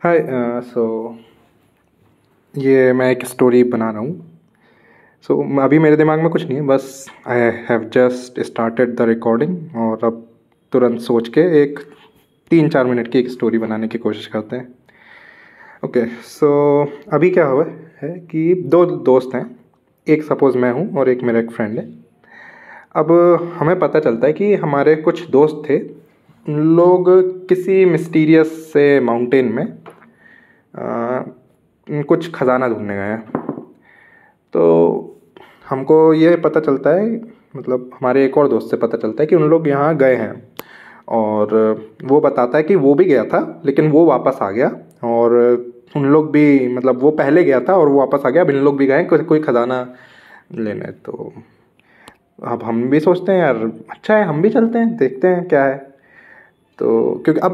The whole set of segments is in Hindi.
हाय। ये मैं एक स्टोरी बना रहा हूँ। अभी मेरे दिमाग में कुछ नहीं है, बस I have just started the recording और अब तुरंत सोच के एक 3-4 मिनट की एक स्टोरी बनाने की कोशिश करते हैं। ओके, अभी क्या हुआ है कि दो दोस्त हैं। एक सपोज़ मैं हूँ और एक मेरा एक फ्रेंड है। अब हमें पता चलता है कि हमारे कुछ दोस्त थे, लोग किसी मिस्टीरियस से माउंटेन में कुछ ख़जाना ढूंढने गए हैं। तो हमको ये पता चलता है, मतलब हमारे एक और दोस्त से पता चलता है कि उन लोग यहाँ गए हैं। और वो बताता है कि वो भी गया था लेकिन वो वापस आ गया। और उन लोग भी, मतलब वो पहले गया था और वो वापस आ गया। अब इन लोग भी गए कोई ख़जाना लेने। तो अब हम भी सोचते हैं यार अच्छा है, हम भी चलते हैं, देखते हैं क्या है। तो क्योंकि अब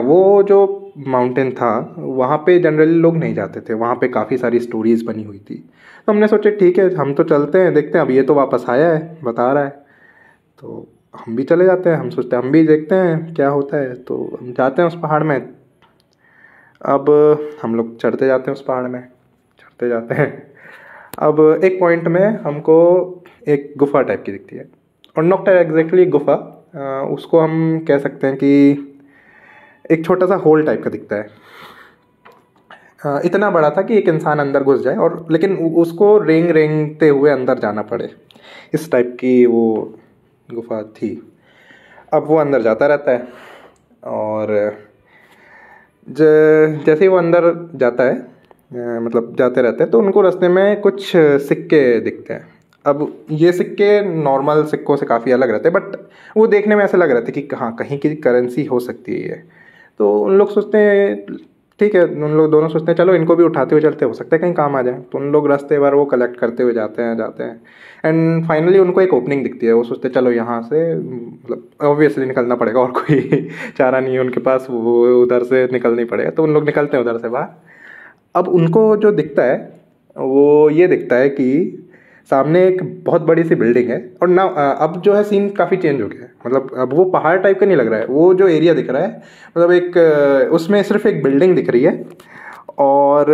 वो जो माउंटेन था वहाँ पे जनरली लोग नहीं जाते थे, वहाँ पे काफ़ी सारी स्टोरीज़ बनी हुई थी। तो हमने सोचा ठीक है, हम तो चलते हैं, देखते हैं। अब ये तो वापस आया है, बता रहा है, तो हम भी चले जाते हैं। हम सोचते हैं हम भी देखते हैं क्या होता है। तो हम जाते हैं उस पहाड़ में। अब हम लोग चढ़ते जाते हैं उस पहाड़ में, चढ़ते जाते हैं। अब एक पॉइंट में हमको एक गुफा टाइप की दिखती है, और नॉट एग्जैक्टली गुफा, उसको हम कह सकते हैं कि एक छोटा सा होल टाइप का दिखता है। इतना बड़ा था कि एक इंसान अंदर घुस जाए, और लेकिन उसको रेंगते हुए अंदर जाना पड़े, इस टाइप की वो गुफा थी। अब वो अंदर जाता रहता है, और जैसे ही वो अंदर जाता है, मतलब जाते रहते हैं, तो उनको रास्ते में कुछ सिक्के दिखते हैं। अब ये सिक्के नॉर्मल सिक्कों से काफ़ी अलग रहते हैं, बट वो देखने में ऐसा लग रहा था कि हाँ, कहीं की करेंसी हो सकती है ये। तो उन लोग सोचते हैं ठीक है, उन लोग दोनों सोचते हैं चलो इनको भी उठाते हुए चलते, हो सकता है कहीं काम आ जाए। तो उन लोग रास्ते भर वो कलेक्ट करते हुए जाते हैं। एंड फाइनली उनको एक ओपनिंग दिखती है। वो सोचते हैं चलो यहाँ से, मतलब ऑब्वियसली निकलना पड़ेगा, और कोई चारा नहीं है उनके पास, वो उधर से निकलना ही पड़ेगा। तो उन लोग निकलते हैं उधर से बाहर। अब उनको जो दिखता है वो ये दिखता है कि सामने एक बहुत बड़ी सी बिल्डिंग है। और ना अब जो है सीन काफ़ी चेंज हो गया है। मतलब अब वो पहाड़ टाइप का नहीं लग रहा है, वो जो एरिया दिख रहा है, मतलब एक उसमें सिर्फ एक बिल्डिंग दिख रही है। और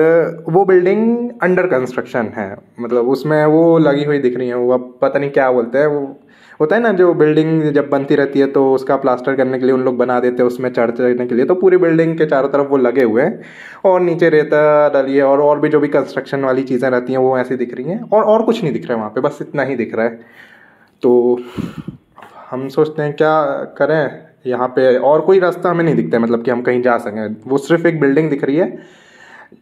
वो बिल्डिंग अंडर कंस्ट्रक्शन है, मतलब उसमें वो लगी हुई दिख रही है। वो अब पता नहीं क्या बोलते हैं, वो होता है ना जो बिल्डिंग जब बनती रहती है तो उसका प्लास्टर करने के लिए उन लोग बना देते हैं उसमें चढ़ने के लिए। तो पूरी बिल्डिंग के चारों तरफ वो लगे हुए हैं, और नीचे रेता डाली है, और भी जो भी कंस्ट्रक्शन वाली चीज़ें रहती हैं वो ऐसी दिख रही हैं। और कुछ नहीं दिख रहा है वहाँ पे, बस इतना ही दिख रहा है। तो हम सोचते हैं क्या करें, यहाँ पे और कोई रास्ता हमें नहीं दिखता है, मतलब कि हम कहीं जा सकें। वो सिर्फ एक बिल्डिंग दिख रही है,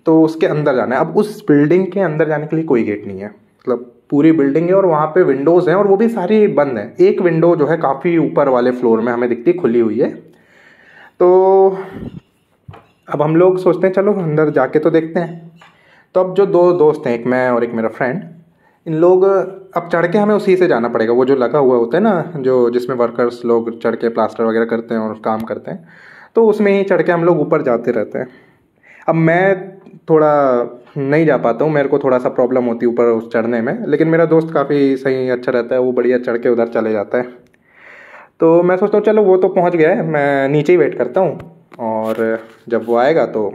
तो उसके अंदर जाना है। अब उस बिल्डिंग के अंदर जाने के लिए कोई गेट नहीं है, मतलब पूरी बिल्डिंग है और वहाँ पे विंडोज़ हैं, और वो भी सारी बंद हैं। एक विंडो जो है काफ़ी ऊपर वाले फ्लोर में हमें दिखती है, खुली हुई है। तो अब हम लोग सोचते हैं चलो अंदर जाके तो देखते हैं। तो अब जो दो दोस्त हैं, एक मैं और एक मेरा फ्रेंड, इन लोग अब चढ़ के हमें उसी से जाना पड़ेगा, वो जो लगा हुआ होता है ना, जो जिसमें वर्कर्स लोग चढ़ के प्लास्टर वगैरह करते हैं और काम करते हैं। तो उसमें ही चढ़ के हम लोग ऊपर जाते रहते हैं। अब मैं थोड़ा नहीं जा पाता हूँ, मेरे को थोड़ा सा प्रॉब्लम होती है ऊपर उस चढ़ने में, लेकिन मेरा दोस्त काफ़ी सही अच्छा रहता है, वो बढ़िया चढ़ के उधर चले जाता है। तो मैं सोचता हूँ चलो वो तो पहुँच गया है, मैं नीचे ही वेट करता हूँ, और जब वो आएगा तो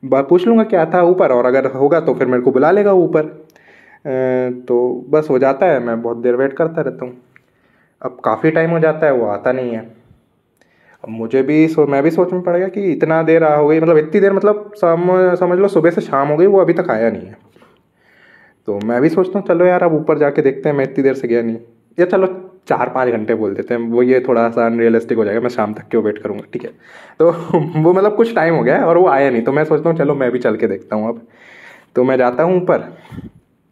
बात पूछ लूँगा क्या था ऊपर, और अगर होगा तो फिर मेरे को बुला लेगा ऊपर। तो बस हो जाता है, मैं बहुत देर वेट करता रहता हूँ। अब काफ़ी टाइम हो जाता है, वो आता नहीं है। अब मुझे भी मैं भी सोच में पड़ गया कि इतना देर हो गई, मतलब इतनी देर, मतलब समझ लो सुबह से शाम हो गई, वो अभी तक आया नहीं है। तो मैं भी सोचता हूँ चलो यार अब ऊपर जाके देखते हैं, मैं इतनी देर से गया नहीं। या चलो 4-5 घंटे बोल देते हैं, वो ये थोड़ा सा अनरियलिस्टिक हो जाएगा, मैं शाम तक क्यों वेट करूँगा, ठीक है। तो वो मतलब कुछ टाइम हो गया है और वो आया नहीं, तो मैं सोचता हूँ चलो मैं भी चल के देखता हूँ अब। तो मैं जाता हूँ ऊपर।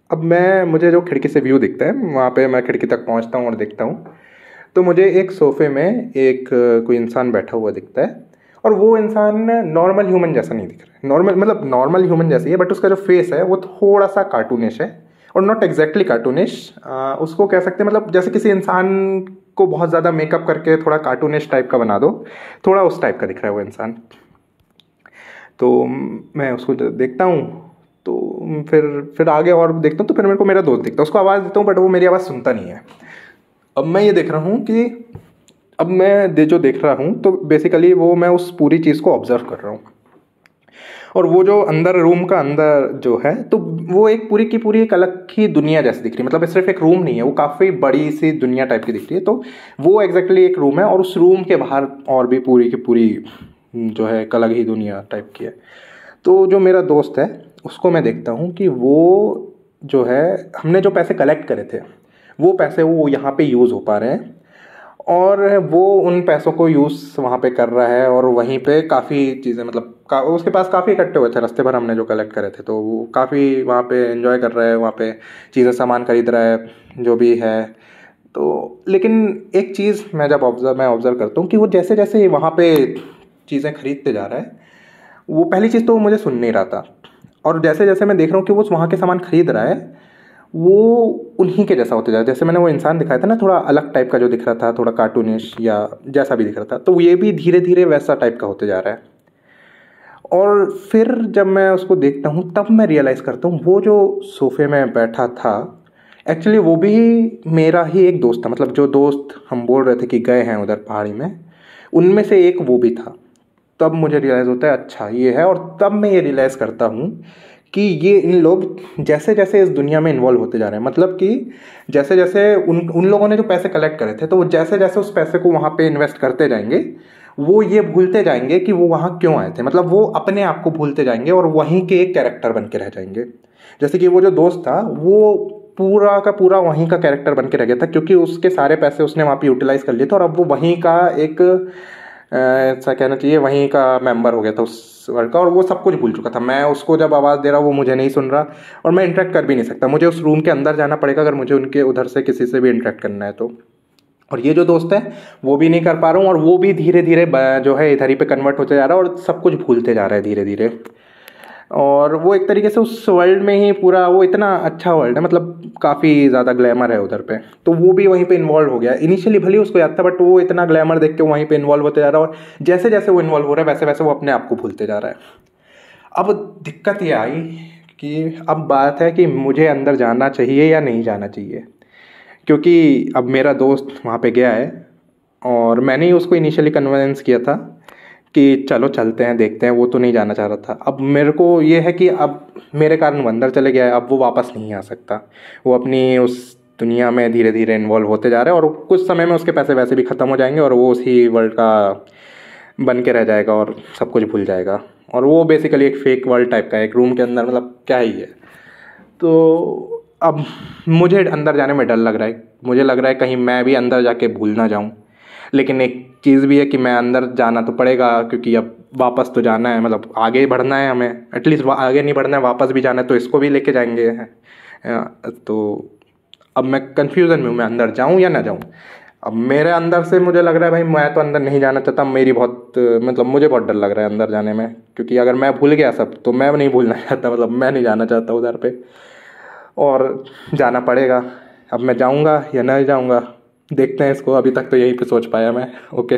अब मुझे जो खिड़की से व्यू दिखता है वहाँ पे मैं खिड़की तक पहुँचता हूँ और देखता हूँ। तो मुझे एक सोफे में एक कोई इंसान बैठा हुआ दिखता है, और वो इंसान नॉर्मल ह्यूमन जैसा नहीं दिख रहा है। नॉर्मल मतलब नॉर्मल ह्यूमन जैसी है, बट उसका जो फेस है वो थोड़ा सा कार्टूनिश है, और नॉट एग्जैक्टली कार्टूनिश, उसको कह सकते हैं मतलब जैसे किसी इंसान को बहुत ज़्यादा मेकअप करके थोड़ा कार्टूनिश टाइप का बना दो, थोड़ा उस टाइप का दिख रहा है वो इंसान। तो मैं उसको देखता हूँ, तो फिर आगे और देखता हूँ, तो फिर मेरे को मेरा दोस्त दिखता है, उसको आवाज़ देता हूँ, बट वो मेरी आवाज़ सुनता नहीं है। अब मैं ये देख रहा हूँ कि अब मैं जो देख रहा हूँ, तो बेसिकली वो मैं उस पूरी चीज़ को ऑब्जर्व कर रहा हूँ। और वो जो अंदर रूम का अंदर जो है, तो वो एक पूरी की पूरी एक अलग ही दुनिया जैसी दिख रही है। मतलब सिर्फ एक रूम नहीं है, वो काफ़ी बड़ी सी दुनिया टाइप की दिख रही है। तो वो एग्जैक्टली एक रूम है और उस रूम के बाहर और भी पूरी की पूरी जो है एक अलग ही दुनिया टाइप की है। तो जो मेरा दोस्त है उसको मैं देखता हूँ कि वो जो है, हमने जो पैसे कलेक्ट करे थे वो पैसे वो यहाँ पे यूज़ हो पा रहे हैं, और वो उन पैसों को यूज़ वहाँ पे कर रहा है। और वहीं पे काफ़ी चीज़ें मतलब उसके पास काफ़ी इकट्ठे हुए थे रास्ते भर हमने जो कलेक्ट करे थे, तो वो काफ़ी वहाँ पे एंजॉय कर रहा है, वहाँ पे चीज़ें सामान खरीद रहा है जो भी है। तो लेकिन एक चीज़ मैं जब ऑब्ज़र्व करता हूँ कि वो जैसे जैसे वहाँ पे चीज़ें खरीदते जा रहा है, वो पहली चीज़ तो वो मुझे सुन नहीं रहा था, और जैसे जैसे मैं देख रहा हूँ कि वो वहाँ के सामान खरीद रहा है, वो उन्हीं के जैसा होते जा रहा है। जैसे मैंने वो इंसान दिखाया था ना, थोड़ा अलग टाइप का जो दिख रहा था, थोड़ा कार्टूनिश या जैसा भी दिख रहा था, तो ये भी धीरे धीरे वैसा टाइप का होते जा रहा है। और फिर जब मैं उसको देखता हूँ तब मैं रियलाइज़ करता हूँ वो जो सोफे में बैठा था, एक्चुअली वो भी मेरा ही एक दोस्त था। मतलब जो दोस्त हम बोल रहे थे कि गए हैं उधर पहाड़ी में, उनमें से एक वो भी था। तब मुझे रियलाइज़ होता है अच्छा ये है, और तब मैं ये रियलाइज़ करता हूँ कि ये इन लोग जैसे जैसे इस दुनिया में इन्वॉल्व होते जा रहे हैं, मतलब कि जैसे जैसे उन लोगों ने जो पैसे कलेक्ट करे थे, तो वो जैसे जैसे उस पैसे को वहाँ पे इन्वेस्ट करते जाएंगे, वो ये भूलते जाएंगे कि वो वहाँ क्यों आए थे। मतलब वो अपने आप को भूलते जाएंगे और वहीं के एक कैरेक्टर बन के रह जाएंगे। जैसे कि वो जो दोस्त था वो पूरा का पूरा वहीं का कैरेक्टर बन के रह गया था, क्योंकि उसके सारे पैसे उसने वहाँ पे यूटिलाइज कर लिए थे, और अब वो वहीं का एक ऐसा कहना चाहिए वहीं का मेंबर हो गया था उस वर्ल्ड का, और वो सब कुछ भूल चुका था। मैं उसको जब आवाज़ दे रहा हूँ वो मुझे नहीं सुन रहा, और मैं इंटरेक्ट कर भी नहीं सकता। मुझे उस रूम के अंदर जाना पड़ेगा अगर मुझे उनके उधर से किसी से भी इंटरेक्ट करना है तो। और ये जो दोस्त है वो भी नहीं कर पा रहा हूँ, और वो भी धीरे धीरे जो है इधर ही पे कन्वर्ट होते जा रहा है और सब कुछ भूलते जा रहा है धीरे धीरे। और वो एक तरीके से उस वर्ल्ड में ही पूरा, वो इतना अच्छा वर्ल्ड है, मतलब काफ़ी ज़्यादा ग्लैमर है उधर पे, तो वो भी वहीं पे इन्वॉल्व हो गया। इनिशियली भले उसको याद था, बट वो इतना ग्लैमर देख के वहीं पे इन्वॉल्व होते जा रहा है, और जैसे जैसे वो इन्वॉल्व हो रहा है वैसे वैसे वो अपने आप को भूलते जा रहा है। अब दिक्कत ये आई कि अब बात है कि मुझे अंदर जाना चाहिए या नहीं जाना चाहिए, क्योंकि अब मेरा दोस्त वहाँ पे गया है, और मैंने ही उसको इनिशियली कन्विंस किया था कि चलो चलते हैं देखते हैं। वो तो नहीं जाना चाह रहा था। अब मेरे को ये है कि अब मेरे कारण वो अंदर चले गया है, अब वो वापस नहीं आ सकता। वो अपनी उस दुनिया में धीरे धीरे इन्वॉल्व होते जा रहे हैं, और कुछ समय में उसके पैसे वैसे भी ख़त्म हो जाएंगे और वो उसी वर्ल्ड का बन के रह जाएगा और सब कुछ भूल जाएगा। और वो बेसिकली एक फेक वर्ल्ड टाइप का है, एक रूम के अंदर, मतलब क्या ही है। तो अब मुझे अंदर जाने में डर लग रहा है। मुझे लग रहा है कहीं मैं भी अंदर जाके भूल ना जाऊं। लेकिन एक चीज़ भी है कि मैं अंदर जाना तो पड़ेगा, क्योंकि अब वापस तो जाना है, मतलब आगे बढ़ना है हमें, एटलीस्ट आगे नहीं बढ़ना है, वापस भी जाना है, तो इसको भी लेके जाएंगे। तो अब मैं कन्फ्यूज़न में हूँ, मैं अंदर जाऊँ या ना जाऊँ। अब मेरे अंदर से मुझे लग रहा है भाई मैं तो अंदर नहीं जाना चाहता। मेरी बहुत मतलब मुझे बहुत डर लग रहा है अंदर जाने में, क्योंकि अगर मैं भूल गया सब तो मैं नहीं भूलना चाहता, मतलब मैं नहीं जाना चाहता उधर पे, और जाना पड़ेगा। अब मैं जाऊँगा या नहीं जाऊँगा, देखते हैं इसको। अभी तक तो यही पे सोच पाया मैं। ओके।